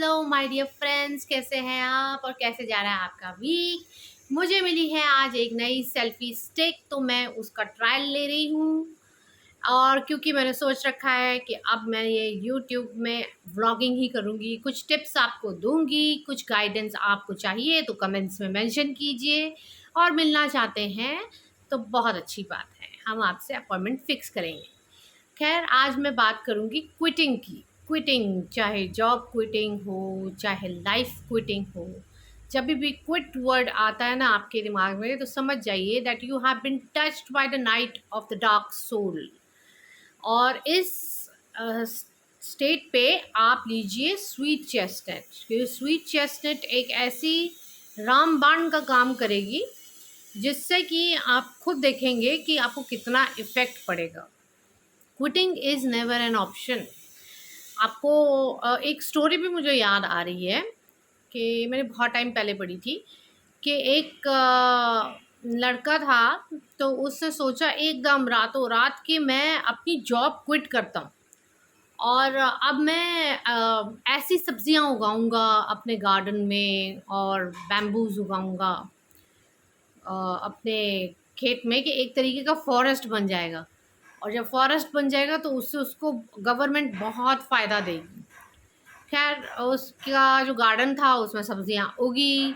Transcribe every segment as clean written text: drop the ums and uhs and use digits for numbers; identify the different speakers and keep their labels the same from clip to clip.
Speaker 1: Hello my dear friends, कैसे हैं आप और कैसे जा रहा है आपका वीक। मुझे मिली है आज एक नई सेल्फी स्टिक, तो मैं उसका ट्रायल ले रही हूँ। और क्योंकि मैंने सोच रखा है कि अब मैं ये यूट्यूब में व्लॉगिंग ही करूँगी, कुछ टिप्स आपको दूंगी, कुछ गाइडेंस आपको चाहिए तो कमेंट्स में मेंशन कीजिए। और मिलना चाहते हैं तो बहुत अच्छी बात है, हम आपसे अपॉइंटमेंट फ़िक्स करेंगे। खैर, आज मैं बात करूँगी क्विटिंग की। क्विटिंग, चाहे जॉब क्विटिंग हो, चाहे लाइफ क्विटिंग हो। जब भी क्विट वर्ड आता है ना आपके दिमाग में, तो समझ जाइए that you have been touched by the night of the dark soul. और इस स्टेट पे आप लीजिए स्वीट चेस्टनट, क्योंकि स्वीट चेस्टनट एक ऐसी रामबाण का काम करेगी जिससे कि आप खुद देखेंगे कि आपको कितना इफ़ेक्ट पड़ेगा। Quitting is never an option. आपको एक स्टोरी भी मुझे याद आ रही है कि मैंने बहुत टाइम पहले पढ़ी थी कि एक लड़का था, तो उसने सोचा एकदम रातों रात कि मैं अपनी जॉब क्विट करता हूँ और अब मैं ऐसी सब्जियां उगाऊंगा अपने गार्डन में और बैम्बूज उगाऊंगा अपने खेत में, कि एक तरीके का फॉरेस्ट बन जाएगा। और जब फॉरेस्ट बन जाएगा तो उससे उसको गवर्नमेंट बहुत फ़ायदा देगी। खैर, उसका जो गार्डन था उसमें सब्जियां उगी।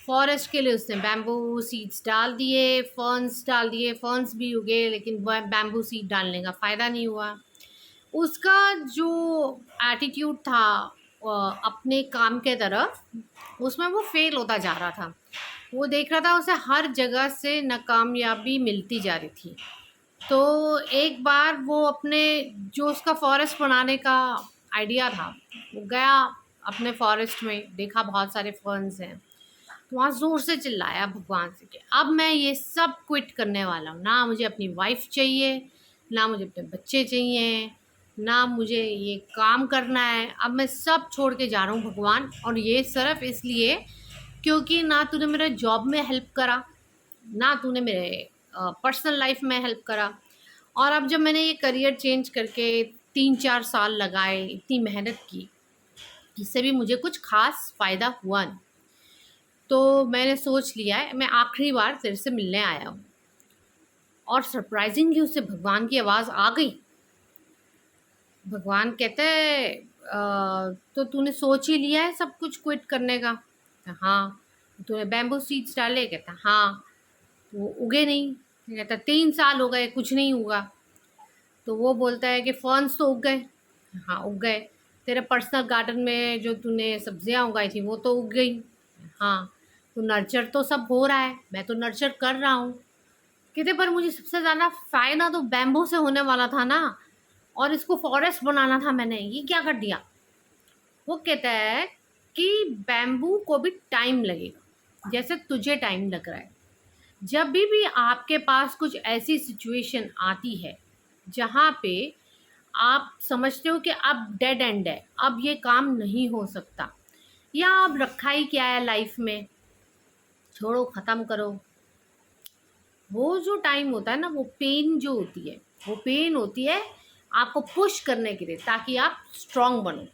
Speaker 1: फॉरेस्ट के लिए उसने बैम्बू सीड्स डाल दिए, फर्न्स डाल दिए, फर्न्स भी उगे, लेकिन बैम्बू सीड डालने का फ़ायदा नहीं हुआ। उसका जो एटीट्यूड था अपने काम के तरफ, उसमें वो फेल होता जा रहा था। वो देख रहा था उसे हर जगह से नाकामयाबी मिलती जा रही थी। तो एक बार वो अपने जो उसका फॉरेस्ट बनाने का आइडिया था, वो गया अपने फॉरेस्ट में, देखा बहुत सारे फर्न्स हैं, तो वहाँ ज़ोर से चिल्लाया भगवान से कि अब मैं ये सब क्विट करने वाला हूँ। ना मुझे अपनी वाइफ चाहिए, ना मुझे अपने बच्चे चाहिए, ना मुझे ये काम करना है। अब मैं सब छोड़ के जा रहा हूँ भगवान, और ये सिर्फ इसलिए क्योंकि ना तूने मेरे जॉब में हेल्प करा, ना तूने मेरे पर्सनल लाइफ में हेल्प करा। और अब जब मैंने ये करियर चेंज करके 3-4 साल लगाए, इतनी मेहनत की, इससे भी मुझे कुछ ख़ास फ़ायदा हुआ नहीं। तो मैंने सोच लिया है मैं आखिरी बार तेरे से मिलने आया हूँ। और सरप्राइजिंगली उसे भगवान की आवाज़ आ गई। भगवान कहते हैं तो तूने सोच ही लिया है सब कुछ क्विट करने का? हाँ। तूने बैम्बू सीड्स डाले? कहता हाँ। तो वो उगे नहीं। कहता 3 साल हो गए कुछ नहीं हुआ। तो वो बोलता है कि फर्न्स तो उग गए। हाँ, उग गए। तेरे पर्सनल गार्डन में जो तूने सब्जियां उगाई थी वो तो उग गई। हाँ। तो नर्चर तो सब हो रहा है, मैं तो नर्चर कर रहा हूँ। कहते पर मुझे सबसे ज़्यादा फ़ायदा तो बैम्बू से होने वाला था ना, और इसको फॉरेस्ट बनाना था मैंने, ये क्या कर दिया। वो कहता है कि बैम्बू को भी टाइम लगेगा जैसे तुझे टाइम लग रहा है। जब भी आपके पास कुछ ऐसी सिचुएशन आती है जहाँ पे आप समझते हो कि अब डेड एंड है, अब ये काम नहीं हो सकता, या अब रखा ही क्या है लाइफ में, छोड़ो ख़त्म करो, वो जो टाइम होता है ना, वो पेन जो होती है, वो पेन होती है आपको पुश करने के लिए, ताकि आप स्ट्रांग बनो।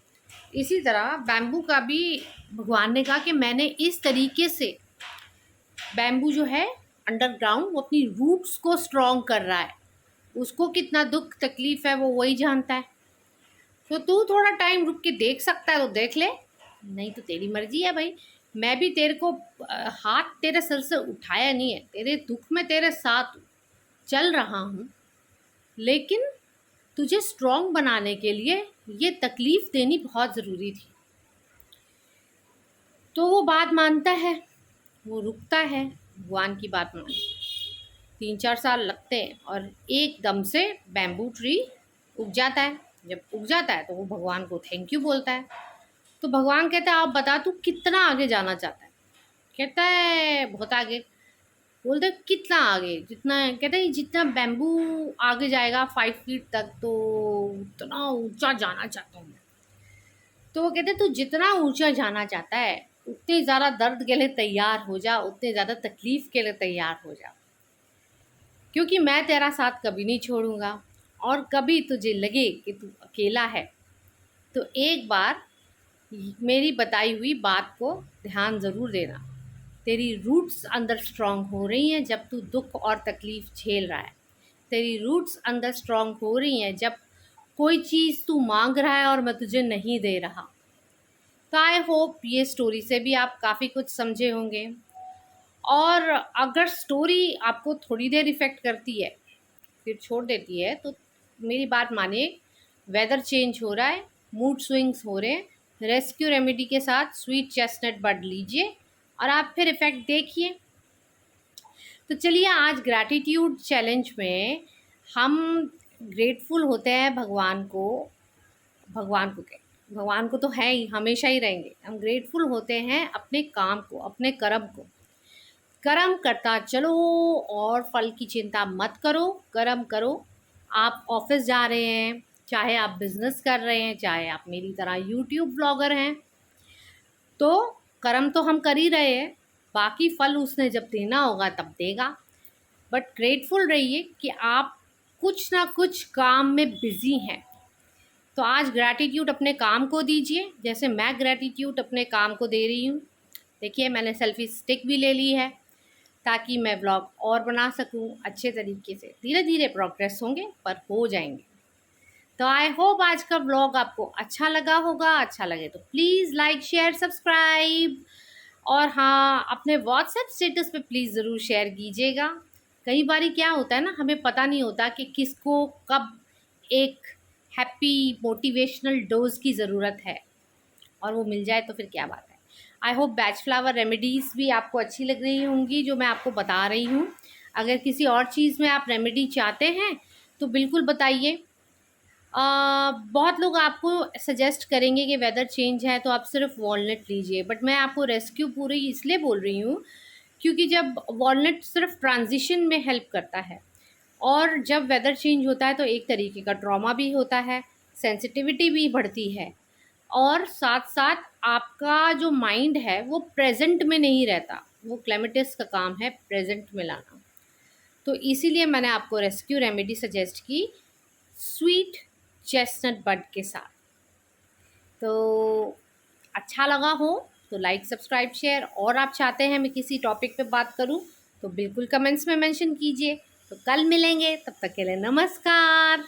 Speaker 1: इसी तरह बैम्बू का भी भगवान ने कहा कि मैंने इस तरीके से बैम्बू जो है अंडरग्राउंड, वो अपनी रूट्स को स्ट्रॉन्ग कर रहा है। उसको कितना दुख तकलीफ़ है वो वही जानता है। तो तू थोड़ा टाइम रुक के देख सकता है तो देख ले, नहीं तो तेरी मर्जी है भाई। मैं भी तेरे को हाथ तेरे सर से उठाया नहीं है, तेरे दुख में तेरे साथ चल रहा हूँ, लेकिन तुझे स्ट्रॉन्ग बनाने के लिए ये तकलीफ़ देनी बहुत ज़रूरी थी। तो वो बात मानता है, वो रुकता है, भगवान की बात मानता है। 3-4 साल लगते हैं और एकदम से बैम्बू ट्री उग जाता है। जब उग जाता है तो वो भगवान को थैंक यू बोलता है। तो भगवान कहता है आप बता तू कितना आगे जाना चाहता है? कहता है बहुत आगे। बोलते कितना आगे? जितना, कहता है जितना बैम्बू आगे जाएगा 5 फीट तक, तो उतना ऊंचा जाना चाहता हूँ मैं। तो वो कहते तू जितना ऊंचा जाना चाहता है उतने ज़्यादा दर्द के लिए तैयार हो जा, उतने ज़्यादा तकलीफ़ के लिए तैयार हो जा, क्योंकि मैं तेरा साथ कभी नहीं छोड़ूंगा। और कभी तुझे लगे कि तू अकेला है तो एक बार मेरी बताई हुई बात को ध्यान ज़रूर देना। तेरी रूट्स अंदर स्ट्रांग हो रही हैं जब तू दुख और तकलीफ़ झेल रहा है। तेरी रूट्स अंदर स्ट्रांग हो रही हैं जब कोई चीज़ तू मांग रहा है और मैं तुझे नहीं दे रहा। तो आई होप ये स्टोरी से भी आप काफ़ी कुछ समझे होंगे। और अगर स्टोरी आपको थोड़ी देर इफ़ेक्ट करती है फिर छोड़ देती है तो मेरी बात मानिए, वेदर चेंज हो रहा है, मूड स्विंग्स हो रहे हैं, रेस्क्यू रेमेडी के साथ स्वीट चेस्टनट बड लीजिए और आप फिर इफ़ेक्ट देखिए। तो चलिए आज ग्रैटिट्यूड चैलेंज में हम ग्रेटफुल होते हैं भगवान को तो है ही, हमेशा ही रहेंगे। हम ग्रेटफुल होते हैं अपने काम को, अपने कर्म को। कर्म करता चलो और फल की चिंता मत करो, कर्म करो। आप ऑफिस जा रहे हैं, चाहे आप बिजनेस कर रहे हैं, चाहे आप मेरी तरह यूट्यूब ब्लॉगर हैं, तो कर्म तो हम कर ही रहे हैं, बाकी फल उसने जब देना होगा तब देगा। बट ग्रेटफुल रहिए कि आप कुछ ना कुछ काम में बिज़ी हैं। तो आज ग्रैटिट्यूड अपने काम को दीजिए, जैसे मैं ग्रैटिट्यूड अपने काम को दे रही हूँ। देखिए मैंने सेल्फी स्टिक भी ले ली है ताकि मैं व्लॉग और बना सकूं अच्छे तरीके से। धीरे धीरे प्रोग्रेस होंगे पर हो जाएंगे। तो आई होप आज का व्लॉग आपको अच्छा लगा होगा। अच्छा लगे तो प्लीज़ लाइक शेयर सब्सक्राइब, और हाँ अपने व्हाट्सएप स्टेटस पे प्लीज़ ज़रूर शेयर कीजिएगा। कई बारी क्या होता है ना, हमें पता नहीं होता कि किसको कब एक हैप्पी मोटिवेशनल डोज की ज़रूरत है, और वो मिल जाए तो फिर क्या बात है। I hope batch flower remedies भी आपको अच्छी लग रही होंगी जो मैं आपको बता रही हूँ। अगर किसी और चीज़ में आप रेमेडी चाहते हैं तो बिल्कुल बताइए। बहुत लोग आपको सजेस्ट करेंगे कि वेदर चेंज है तो आप सिर्फ वॉलनट लीजिए, बट मैं आपको रेस्क्यू पूरी इसलिए बोल रही हूँ क्योंकि जब वॉलनट सिर्फ ट्रांजिशन में हेल्प करता है, और जब वेदर चेंज होता है तो एक तरीके का ट्रॉमा भी होता है, सेंसिटिविटी भी बढ़ती है, और साथ साथ आपका जो माइंड है वो प्रेजेंट में नहीं रहता। वो क्लेमेटिस का काम है प्रेजेंट में लाना। तो इसीलिए मैंने आपको रेस्क्यू रेमेडी सजेस्ट की स्वीट चेस्टनट बड के साथ। तो अच्छा लगा हो तो लाइक सब्सक्राइब शेयर, और आप चाहते हैं मैं किसी टॉपिक पे बात करूं तो बिल्कुल कमेंट्स में मेंशन कीजिए। तो कल मिलेंगे, तब तक के लिए नमस्कार।